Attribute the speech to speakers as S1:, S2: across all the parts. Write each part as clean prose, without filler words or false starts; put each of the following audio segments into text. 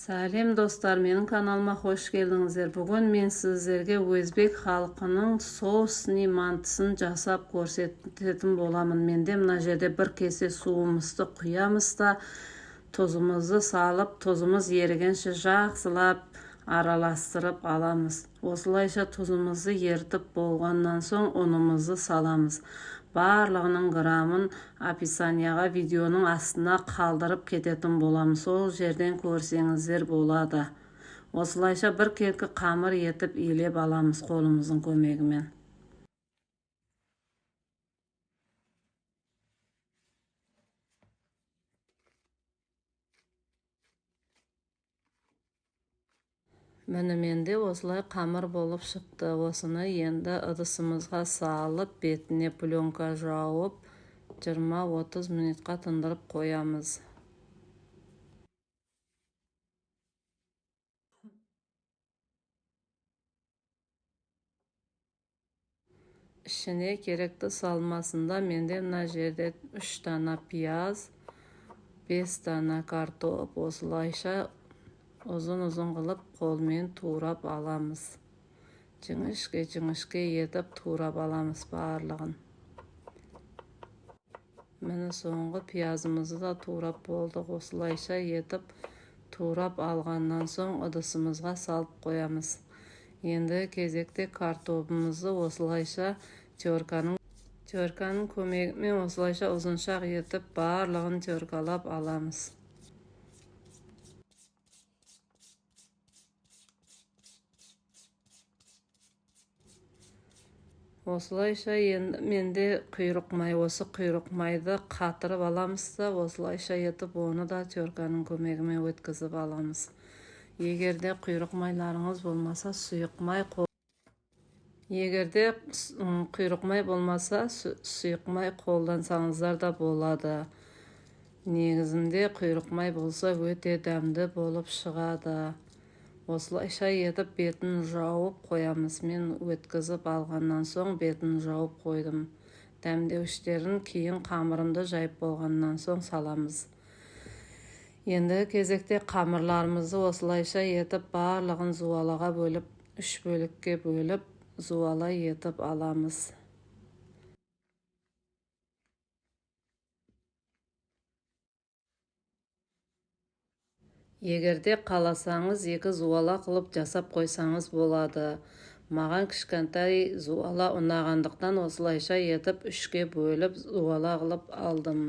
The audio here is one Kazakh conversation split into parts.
S1: Сәлем достар, менің каналыма хош келдіңіздер. Бүгін мен сіздерге өзбек халқының соусни мантысын жасап көрсететін боламын. Менде мына жерде бір кесе суымызды құямыз да, тұзымызды салып, тұзымыз ерігенше жақсылап араластырып аламыз. Осылайша тұзымызды ертіп болғаннан соң ұнымызды саламыз. Барлығының грамын описанияға видеоның астына қалдырып кететін боламын. Сол жерден көрсеңіздер болады. Осылайша бір келкі қамыр етіп илеп аламыз қолымыздың көмегімен. Меніменде осылай қамыр болып шықты. Осыны енді ыдысымызға салып, бетіне пленка жауып, 20-30 минутқа тындырып қоямыз. Ішіне керекті салмасында менде мына жерде 3 дана пияз, 5 дана картоп, осылайша ұзын-ұзын қылып қолмен турап аламыз. Жіңішке етіп турап аламыз барлығын. Міне соңғы пиязымызды да турап болдық. Осылайша етіп турап алғаннан соң ыдысымызға салып қоямыз. Енді кезекте картопымызды осылайша терканың көмегімен осылайша ұзыншақ етіп барлығын теркалап аламыз. Осылайша енді менде құйрық май, осы құйрық майды қатырып аламыз да, осылайша етіп оны да терканың көмегімен өткізіп аламыз. Егерде құйрық майларыңыз болмаса, сұйық май сұйық май қолдансаңыздар да болады. Негізінде құйрық май болса өте дәмді болып шығады. Осылайша етіп бетін жауып қоямыз. Мен өткізіп алғаннан соң бетін жауып қойдым. Дәмдеуіштерін кейін қамырымды жайып болғаннан соң саламыз. Енді кезекте қамырларымызды осылайша етіп барлығын зуалаға бөліп, 3 бөлікке бөліп, зуала етіп аламыз. Егерде қаласаңыз, 2 зуала қылып жасап қойсаңыз болады. Маған кішкентай зуала ұнағандықтан осылайша етіп 3-ке бөліп зуала қылып алдым.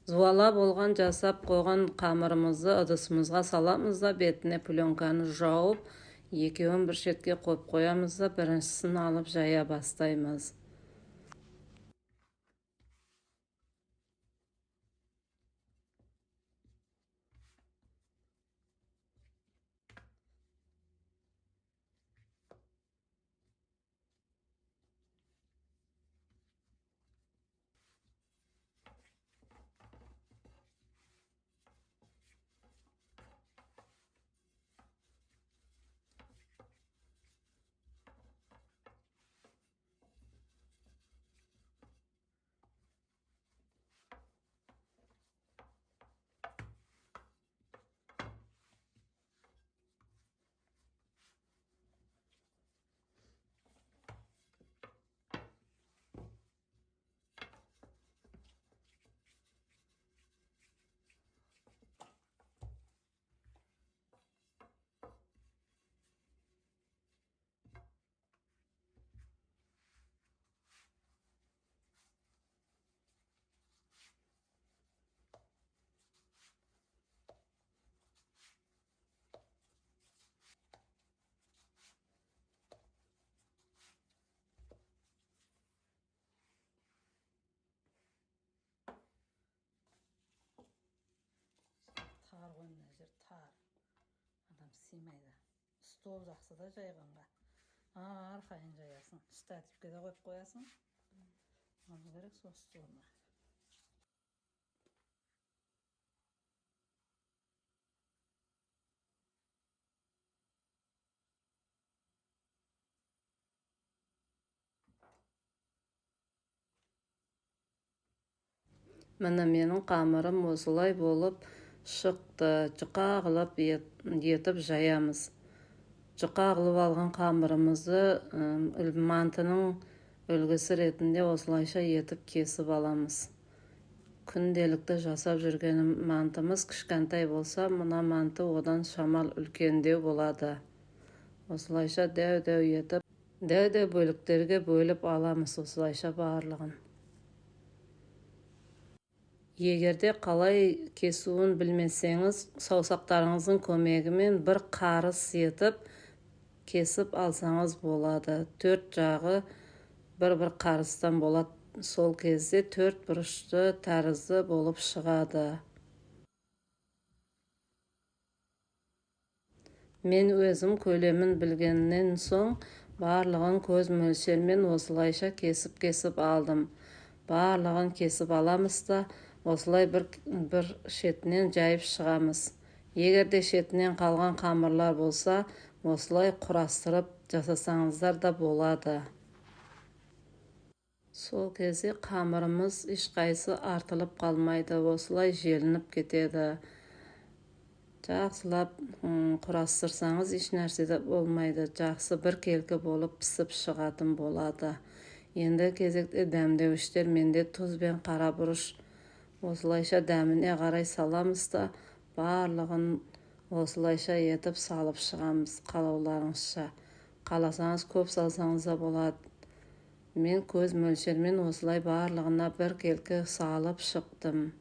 S1: Зуала болған жасап қойған қамырымызды ыдысымызға саламыз да, бетіне пленканы жауып, екеуін бір шетке қойып қоямыз да, біріншісін алып жая бастаймыз. Тар ғой мына жер, тар. Адам сыймайды. Стол жақсы да жайғанға. Арқайын жаясың. Штативке де қойып қоясың. Алу керек сол столына. Mana mening qamırım osılay болып шықты. Жұқа қылып етіп жаямыз. Жұқа қылып алған қамырымызды мантының үлгісі ретінде осылайша етіп кесіп аламыз. Күнделікті жасап жүрген мантымыз кішкентай болса, мына манты одан шамал үлкендеу болады. Осылайша дәу-дәу етіп, дәу-дәу бөліктерге бөліп аламыз осылайша барлығын. Егерде қалай кесуін білмесеңіз, саусақтарыңыздың көмегімен бір қарыс етіп кесіп алсаңыз болады. 4 жағы бір қарыстан болады. Сол кезде 4 бұрышты тәрізді болып шығады. Мен өзім көлемін білгеннен соң барлығын көз мөлшермен осылайша кесіп алдым. Барлығын кесіп аламыз да осылай бір шетінен жайып шығамыз. Егерде шетінен қалған қамырлар болса, осылай құрастырып жасасаңыздар да болады. Сол кезде қамырымыз ешқайсы артылып қалмайды, осылай желініп кетеді. Жақсылап құрастырсаңыз еш нәрсе де болмайды. Жақсы бір келкі болып пісіп шығатын болады. Енді кезекте дәмдеуіштер менде тұз бен қара бұрыш. Осылайша дәміне қарай саламыз да барлығын осылайша етіп салып шығамыз қалауларыңызша. Қаласаңыз көп салсаңыз да болады. Мен көз мөлшермен осылай барлығына бір келкі салып шықтым.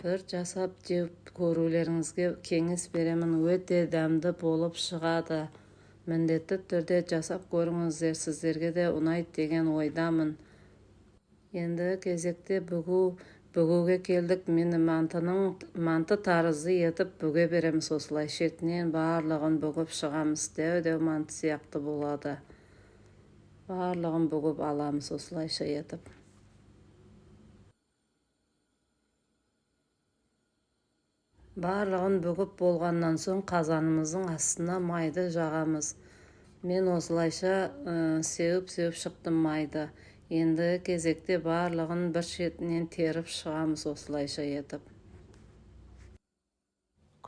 S1: Bir жасап жеп көрулеріңізге кеңес беремін. Өте дәмді болып шығады. Міндетті түрде жасап көріңіздер, сіздерге де ұнайды деген ойдамын. Енді кезекте бүгуге келдік. Мені манты тарызы етіп бүге береміз осылай. Шетінен барлығын бүгіп шығамыз. Дәу манты сияқты болады. Барлығын бүгіп аламыз осылайша етіп. Барлығын бүгіп болғаннан соң қазанымыздың астына майды жағамыз. Мен осылайша сеуіп шықтым майды. Енді кезекте барлығын бір шетінен теріп шығамыз осылайша етіп.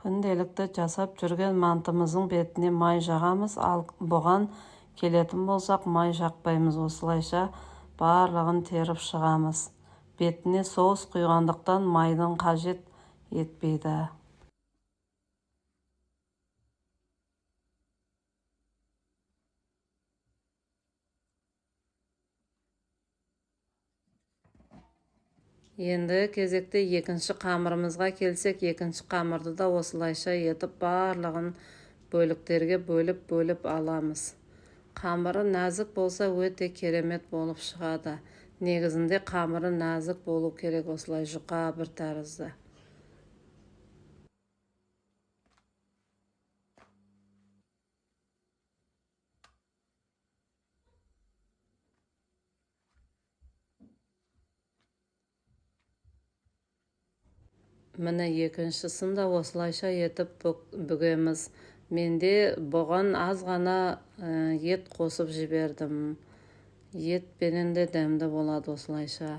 S1: Күнделікті жасап жүрген мантымыздың бетіне май жағамыз. Ал бұған келетін болсақ май жақпаймыз, осылайша барлығын теріп шығамыз. Бетіне соус құйғандықтан майдың қажет етпейді. Енді кезекте екінші қамырымызға келсек, екінші қамырды да осылайша етіп барлығын бөліктерге бөліп аламыз. Қамыры нәзік болса өте керемет болып шығады. Негізінде қамыры нәзік болу керек, осылай жұқа бір тәрізді. Міне екіншісін да осылайша етіп бүгеміз. Менде бұған аз ғана ет қосып жібердім. Етпенен де дәмді болады осылайша.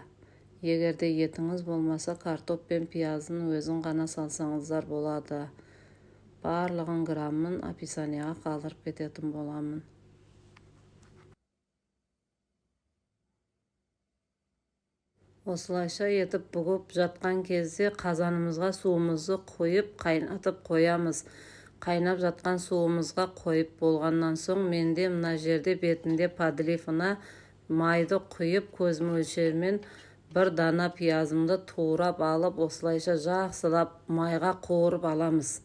S1: Егерде етіңіз болмаса, картоп пен пиязын өзін ғана салсаңыздар болады. Барлығын граммын описанияға қалдырып кететін боламын. Осылайша етіп бүгіп жатқан кезде қазанымызға суымызды қойып қайнатып қоямыз. Қайнап жатқан суымызға қойып болғаннан соң менде мына жерде бетінде подлифына майды құйып көз мөлшермен бір дана пиязымды турап алып осылайша жақсылап майға қуырып аламыз.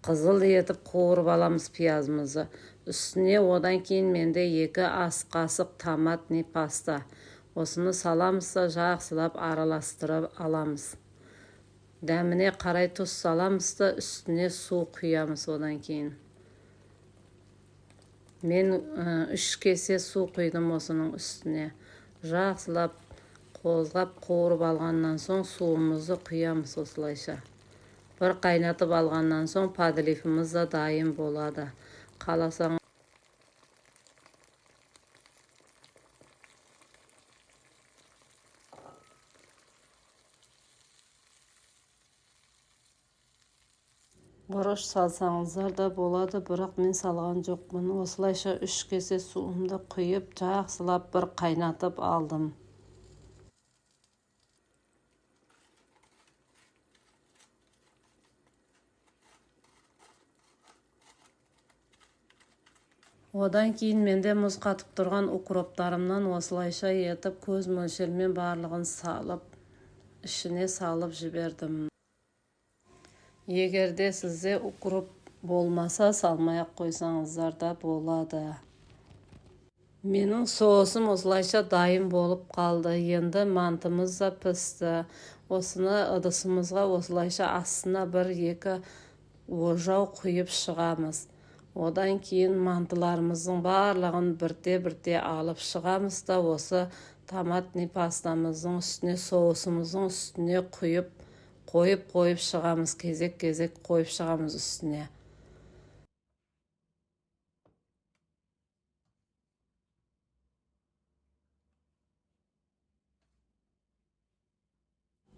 S1: Қызыл етіп қуырып аламыз пиязымызды. Үстіне одан кейін менде 2 ас қасық томат не паста. Осыны саламыз да жақсылап араластырып аламыз. Дәміне қарай тұз саламыз да үстіне су құямыз одан кейін. Men 3 kесе su құйдым осының үстіне. Жақсылап қозғап қуырып алғаннан соң суымызды құямыз осылайша. Bir қайнатып алғаннан соң подливіміз да дайын болады. Қаласаң Бұрыш салсаңыздар да болады, бірақ мен салған жоқпын. Осылайша 3 кесе суымды құйып, жақсылап бір қайнатып алдым. Одан кейін менде мұз қатып тұрған укроптарымнан осылайша етіп көз мөлшермен барлығын салып, ішіне салып жібердім. Егерде сізде укроп болмаса, салмай-ақ қойсаңыздар да болады. Менің соусым осылайша дайын болып қалды. Енді мантымыз да пісті. Осыны ыдысымызға осылайша астына 1-2 ожау құйып шығамыз. Одан кейін мантыларымыздың барлығын бірте-бірте алып шығамыз да осы томатный пастамыздың үстіне, соусымыздың үстіне қойып шығамыз. Кезек-кезек қойып шығамыз үстіне.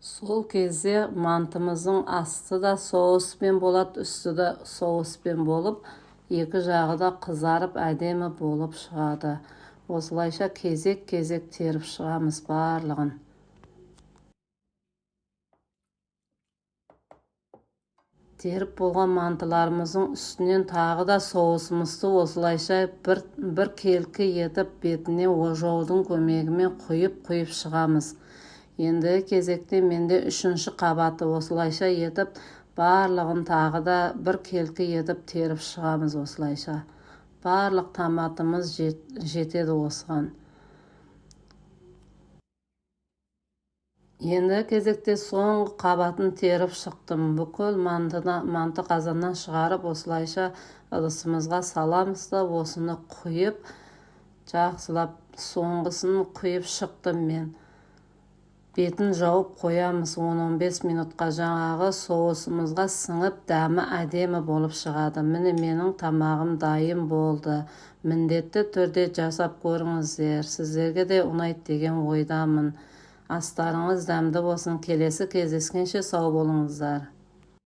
S1: Сол кезде мантымыздың асты да соуспен болады, үсті де соуспен болып, екі жағы да қызарып әдемі болып шығады. Осылайша кезек-кезек теріп шығамыз барлығын. Теріп болған мантыларымыздың үстінен тағы да соусымызды осылайша бір келкі етіп бетіне ожаудың көмегімен құйып шығамыз. Енді кезекте менде 3-ші қабаты осылайша етіп барлығын тағы да бір келкі етіп теріп шығамыз осылайша. Барлық томатымыз жетеді осыған. Енді кезекте соңғы қабатын теріп шықтым. Бүкіл манты қазаннан шығарып осылайша ыдысымызға саламыз да осыны құйып, жақсылап соңғысын құйып шықтым мен. Бетін жауып қоямыз 10-15 минутқа, жаңағы соусымызға сіңіп дәмі әдемі болып шығады. Міне менің тамағым дайын болды. Міндетті түрде жасап көріңіздер. Сіздерге де ұнайды деген ойдамын. Астарыңыз дәмді болсын. Келесі кездескенше сау болыңыздар.